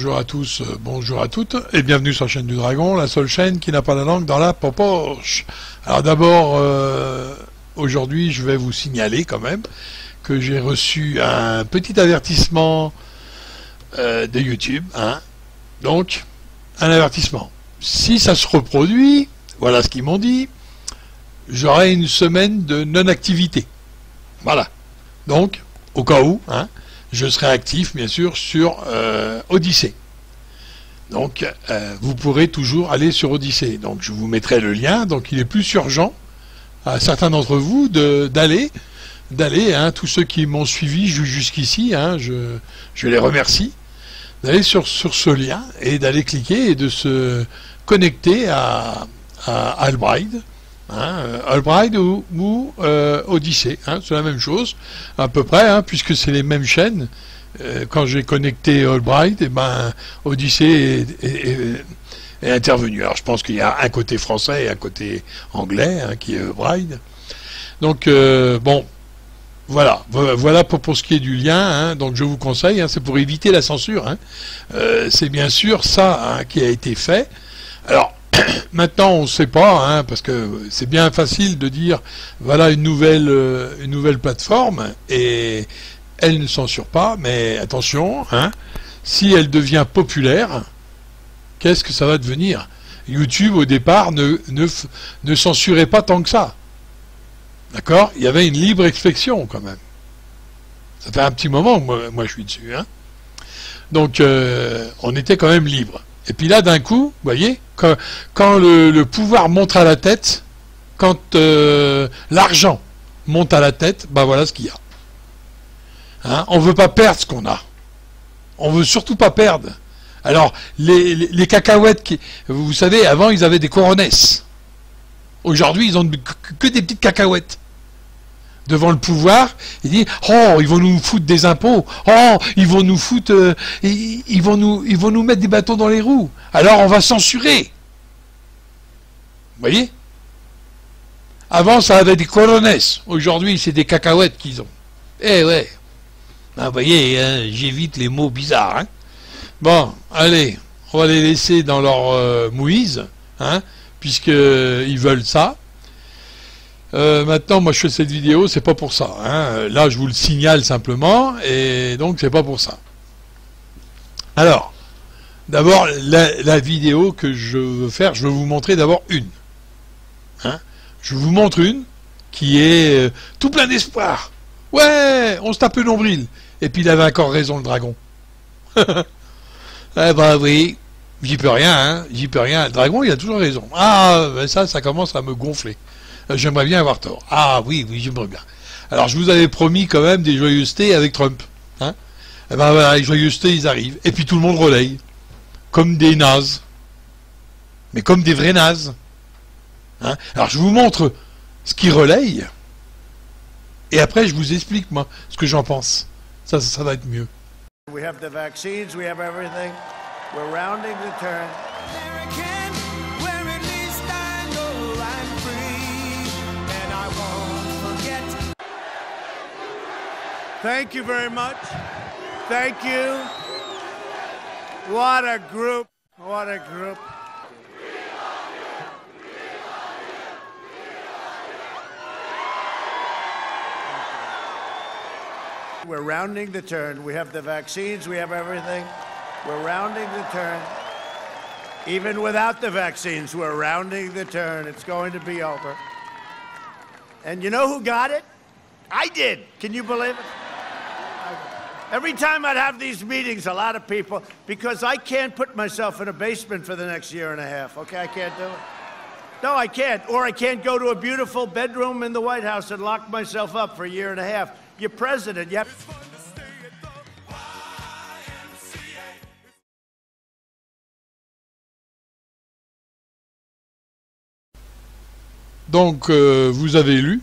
bonjour à tous, bonjour à toutes, et bienvenue sur la chaîne du Dragon, la seule chaîne qui n'a pas la langue dans la poche. Alors d'abord, aujourd'hui, je vais vous signaler quand même que j'ai reçu un petit avertissement de YouTube, hein. Donc, un avertissement. Si ça se reproduit, voilà ce qu'ils m'ont dit, j'aurai une semaine de non-activité. Voilà. Donc, au cas où, hein, je serai actif, bien sûr, sur Odyssée. Donc, vous pourrez toujours aller sur Odyssée. Donc, je vous mettrai le lien. Donc, il est plus urgent à certains d'entre vous d'aller, hein, tous ceux qui m'ont suivi jusqu'ici, hein, je les remercie, d'aller sur ce lien et d'aller cliquer et de se connecter à Albride. Hein, Albride ou Odyssée, hein, c'est la même chose à peu près, hein, puisque c'est les mêmes chaînes. Quand j'ai connecté Albride, et ben Odyssée est intervenu. Alors je pense qu'il y a un côté français et un côté anglais, hein, qui est Albride. Donc bon, voilà pour ce qui est du lien, hein. Donc je vous conseille, hein, c'est pour éviter la censure, hein. C'est bien sûr ça, hein, qui a été fait. Alors maintenant, on ne sait pas, hein, parce que c'est bien facile de dire voilà une nouvelle plateforme et elle ne censure pas, mais attention, hein, si elle devient populaire, qu'est-ce que ça va devenir? YouTube au départ ne censurait pas tant que ça. D'accord? Il y avait une libre expression quand même. Ça fait un petit moment que moi je suis dessus, hein. Donc on était quand même libre. Et puis là, d'un coup, vous voyez, quand le pouvoir monte à la tête, quand l'argent monte à la tête, ben voilà ce qu'il y a. Hein, on ne veut pas perdre ce qu'on a. On ne veut surtout pas perdre. Alors, les cacahuètes, vous savez, avant, ils avaient des coronesses. Aujourd'hui, ils ont que des petites cacahuètes. Devant le pouvoir, il dit oh, ils vont nous foutre des impôts, oh, ils vont nous foutre, ils vont nous mettre des bâtons dans les roues. Alors on va censurer. Vous voyez? Avant ça avait des coronesses, aujourd'hui c'est des cacahuètes qu'ils ont. Eh ouais. Ah, vous voyez, hein, j'évite les mots bizarres. Hein. Bon, allez, on va les laisser dans leur mouise, hein, puisqu'ils veulent ça. Maintenant, moi je fais cette vidéo, c'est pas pour ça. Hein. Là, je vous le signale simplement, et donc c'est pas pour ça. Alors, d'abord, la vidéo que je veux faire, je veux vous montrer d'abord une. Hein. Je vous montre une qui est tout plein d'espoir. Ouais, on se tape le nombril. Et puis il avait encore raison, le dragon. Eh ben oui, j'y peux rien, hein, j'y peux rien. Le dragon, il a toujours raison. Ah, ben ça commence à me gonfler. J'aimerais bien avoir tort. Ah oui, j'aimerais bien. Alors je vous avais promis quand même des joyeusetés avec Trump. Hein, et ben voilà, les joyeusetés, ils arrivent. Et puis tout le monde relaye. Comme des nazes. Mais comme des vrais nazes. Hein, alors je vous montre ce qu'ils relayent. Et après je vous explique, moi, ce que j'en pense. Ça va être mieux. We have the vaccines, we have everything. We're rounding the turn. Thank you very much. Thank you. What a group. What a group. We're rounding the turn. We have the vaccines, we have everything. We're rounding the turn. Even without the vaccines, we're rounding the turn. It's going to be over. And you know who got it? I did. Can you believe it? Every time I'd have these meetings, a lot of people, because I can't put myself in a basement for the next year and a half, okay? I can't do it. No, I can't. Or I can't go to a beautiful bedroom in the White House and lock myself up for a year and a half. You're president, yep. Donc, vous avez lu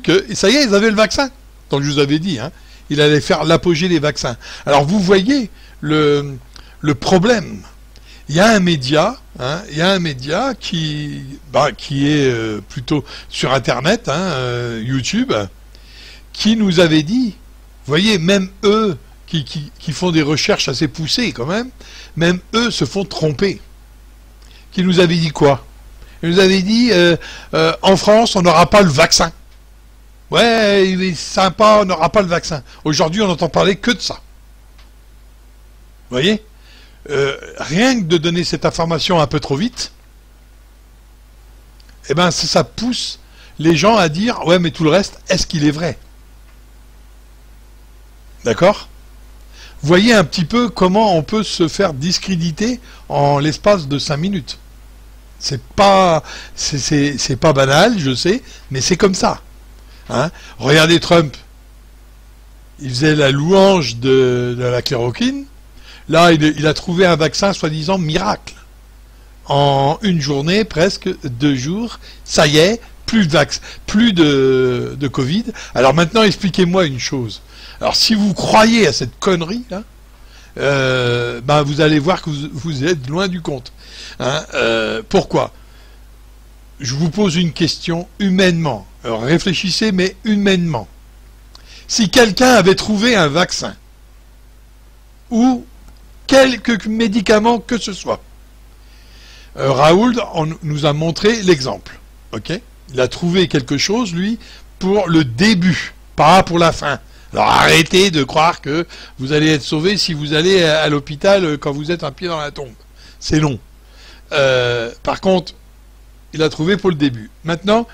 que, et ça y est, ils avaient le vaccin. Donc, je vous avais dit, hein, il allait faire l'apogée des vaccins. Alors, vous voyez le problème. Il y a un média, hein, qui est plutôt sur Internet, hein, YouTube, qui nous avait dit, vous voyez, même eux, qui font des recherches assez poussées quand même eux se font tromper. Qui nous avait dit quoi? Ils nous avaient dit en France on n'aura pas le vaccin. Ouais, il est sympa, on n'aura pas le vaccin. Aujourd'hui on n'entend parler que de ça. Vous voyez, rien que de donner cette information un peu trop vite, eh ben ça pousse les gens à dire ouais mais tout le reste, est-ce qu'il est vrai? D'accord? Voyez un petit peu comment on peut se faire discréditer en l'espace de 5 minutes. C'est pas banal, je sais, mais c'est comme ça. Hein? Regardez Trump, il faisait la louange de la chloroquine. Là, il a trouvé un vaccin soi-disant miracle. En une journée, presque 2 jours, ça y est, plus de Covid. Alors maintenant, expliquez-moi une chose. Alors si vous croyez à cette connerie, là, ben, vous allez voir que vous êtes loin du compte. Hein, pourquoi? Je vous pose une question humainement. Alors réfléchissez, mais humainement. Si quelqu'un avait trouvé un vaccin, ou quelques médicaments que ce soit, Raoul nous a montré l'exemple. Ok? Il a trouvé quelque chose, lui, pour le début, pas pour la fin. Alors arrêtez de croire que vous allez être sauvé si vous allez à l'hôpital quand vous êtes un pied dans la tombe. C'est long. Par contre, il a trouvé pour le début. Maintenant,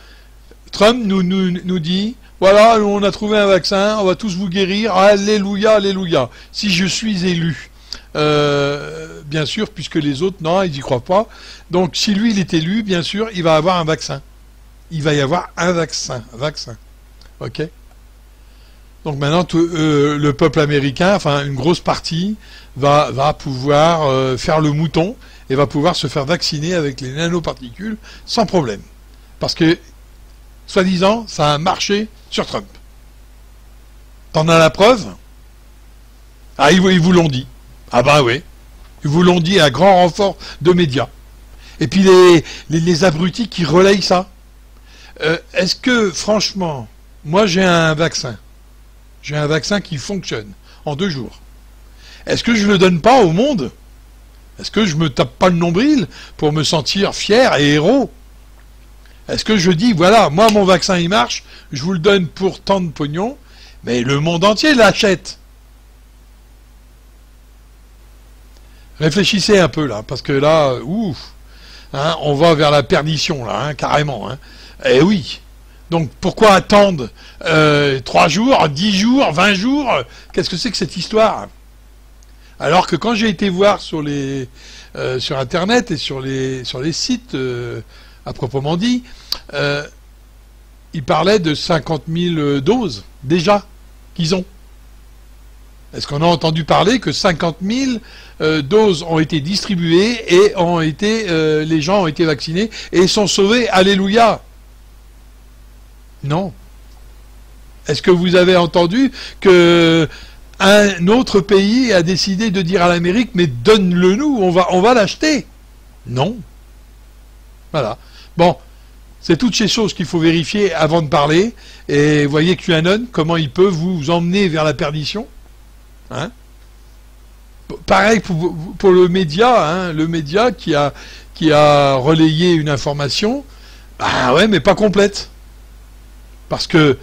Trump nous dit, voilà, on a trouvé un vaccin, on va tous vous guérir, alléluia, alléluia. Si je suis élu, bien sûr, puisque les autres, non, ils n'y croient pas. Donc, si lui, il est élu, bien sûr, il va avoir un vaccin. Il va y avoir un vaccin. Ok? Donc maintenant, le peuple américain, enfin une grosse partie, va pouvoir faire le mouton et va pouvoir se faire vacciner avec les nanoparticules sans problème. Parce que, soi-disant, ça a marché sur Trump. T'en as la preuve? Ah, ils vous l'ont dit. Ah bah oui. Ils vous l'ont dit à grand renfort de médias. Et puis les abrutis qui relayent ça. Est-ce que, franchement, moi j'ai un vaccin. J'ai un vaccin qui fonctionne en 2 jours. Est-ce que je ne le donne pas au monde? Est-ce que je me tape pas le nombril pour me sentir fier et héros? Est-ce que je dis, voilà, moi mon vaccin il marche, je vous le donne pour tant de pognon, mais le monde entier l'achète? Réfléchissez un peu là, parce que là, ouf, hein, on va vers la perdition là, hein, carrément. Hein. Eh oui. Donc pourquoi attendre 3 jours, 10 jours, 20 jours? Qu'est-ce que c'est que cette histoire? Alors que quand j'ai été voir sur Internet et sur les sites, à proprement dit, ils parlaient de 50 000 doses, déjà, qu'ils ont. Est-ce qu'on a entendu parler que 50 000 doses ont été distribuées et les gens ont été vaccinés et sont sauvés? Alléluia! Non. Est-ce que vous avez entendu que un autre pays a décidé de dire à l'Amérique, mais donne-le nous, on va l'acheter? Non. Voilà. Bon, c'est toutes ces choses qu'il faut vérifier avant de parler. Et voyez QAnon, comment il peut vous emmener vers la perdition. Hein? Pareil pour le média, hein, le média qui a relayé une information, bah ouais, mais pas complète. Parce que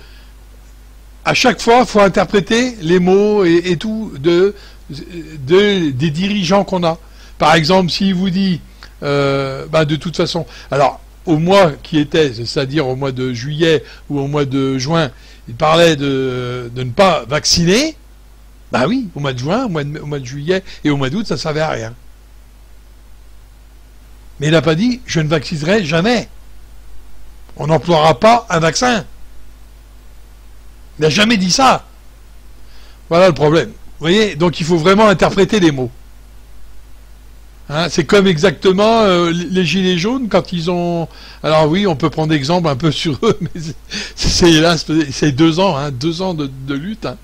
à chaque fois, il faut interpréter les mots et tout des dirigeants qu'on a. Par exemple, s'il vous dit, de toute façon, alors au mois qui était, c'est-à-dire au mois de juillet ou au mois de juin, il parlait de ne pas vacciner. Ben oui, au mois de juin, au mois de juillet et au mois d'août, ça ne servait à rien. Mais il n'a pas dit, je ne vaccinerai jamais. On n'emploiera pas un vaccin. Il n'a jamais dit ça. Voilà le problème. Vous voyez, donc il faut vraiment interpréter les mots. Hein, c'est comme exactement les gilets jaunes quand ils ont... Alors oui, on peut prendre exemple un peu sur eux, mais c'est 2 ans, hein, 2 ans de lutte. Hein.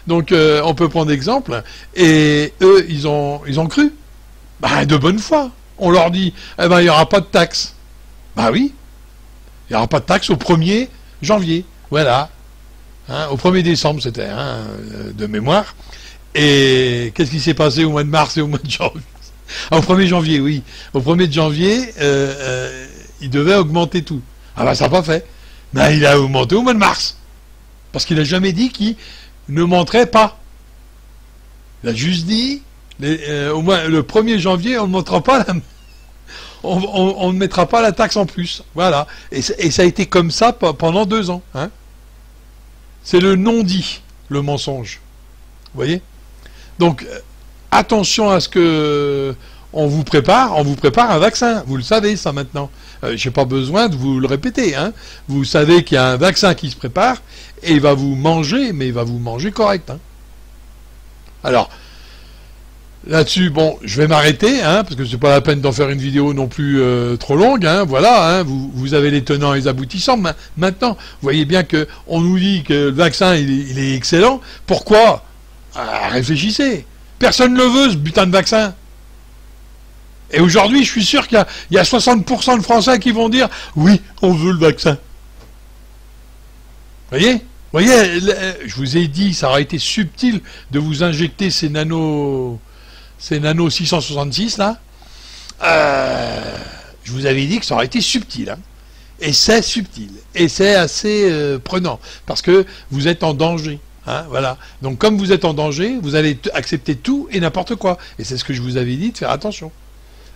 Donc on peut prendre exemple. Et eux, ils ont cru. Ben, de bonne foi. On leur dit, eh ben, il n'y aura pas de taxe. Ben oui. Il n'y aura pas de taxe au 1er janvier. Voilà. Hein, au 1er décembre, c'était, hein, de mémoire. Et qu'est-ce qui s'est passé au mois de mars et au mois de janvier? Au 1er janvier, oui. Au 1er janvier, il devait augmenter tout. Ah ben ça n'a pas fait. Ben, il a augmenté au mois de mars. Parce qu'il n'a jamais dit qu'il ne monterait pas. Il a juste dit, au moins le 1er janvier, on ne montrera pas on ne mettra pas la taxe en plus. Voilà. Et ça a été comme ça pendant 2 ans. Hein. C'est le non-dit, le mensonge. Vous voyez? Donc, attention à ce que on vous prépare un vaccin. Vous le savez, ça, maintenant. J'ai pas besoin de vous le répéter. Hein. Vous savez qu'il y a un vaccin qui se prépare et il va vous manger, mais il va vous manger correct. Hein. Alors, là-dessus, bon, je vais m'arrêter, hein, parce que c'est pas la peine d'en faire une vidéo non plus trop longue. Hein, voilà, hein, vous avez les tenants et les aboutissants. Maintenant, vous voyez bien que on nous dit que le vaccin, il est excellent. Pourquoi? Réfléchissez. Personne ne le veut, ce putain de vaccin. Et aujourd'hui, je suis sûr qu'il y a 60% de Français qui vont dire « Oui, on veut le vaccin ». Vous voyez, je vous ai dit, ça aurait été subtil de vous injecter ces nano 666, là. Je vous avais dit que ça aurait été subtil. Hein. Et c'est subtil. Et c'est assez prenant. Parce que vous êtes en danger. Hein, voilà. Donc comme vous êtes en danger, vous allez accepter tout et n'importe quoi. Et c'est ce que je vous avais dit, de faire attention.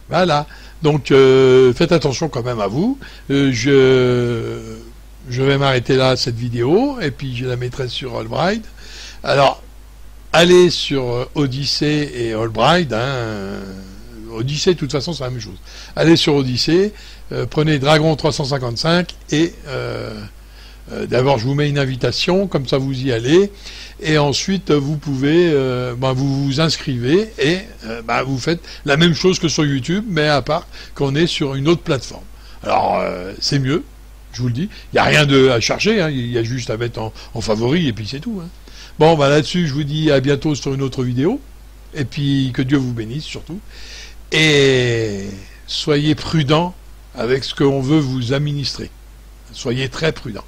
Voilà. Donc faites attention quand même à vous. Je vais m'arrêter là, cette vidéo, et puis je la mettrai sur Allbride. Alors, allez sur Odyssey et Allbride. Hein. Odyssey, de toute façon, c'est la même chose. Allez sur Odyssey, prenez Dragon 355 et... d'abord, je vous mets une invitation, comme ça vous y allez, et ensuite vous pouvez, vous vous inscrivez et vous faites la même chose que sur YouTube, mais à part qu'on est sur une autre plateforme. Alors, c'est mieux, je vous le dis. Il n'y a rien à chercher, hein, il y a juste à mettre en favori et puis c'est tout. Hein. Bon, là-dessus, je vous dis à bientôt sur une autre vidéo, et puis que Dieu vous bénisse surtout, et soyez prudents avec ce qu'on veut vous administrer. Soyez très prudents.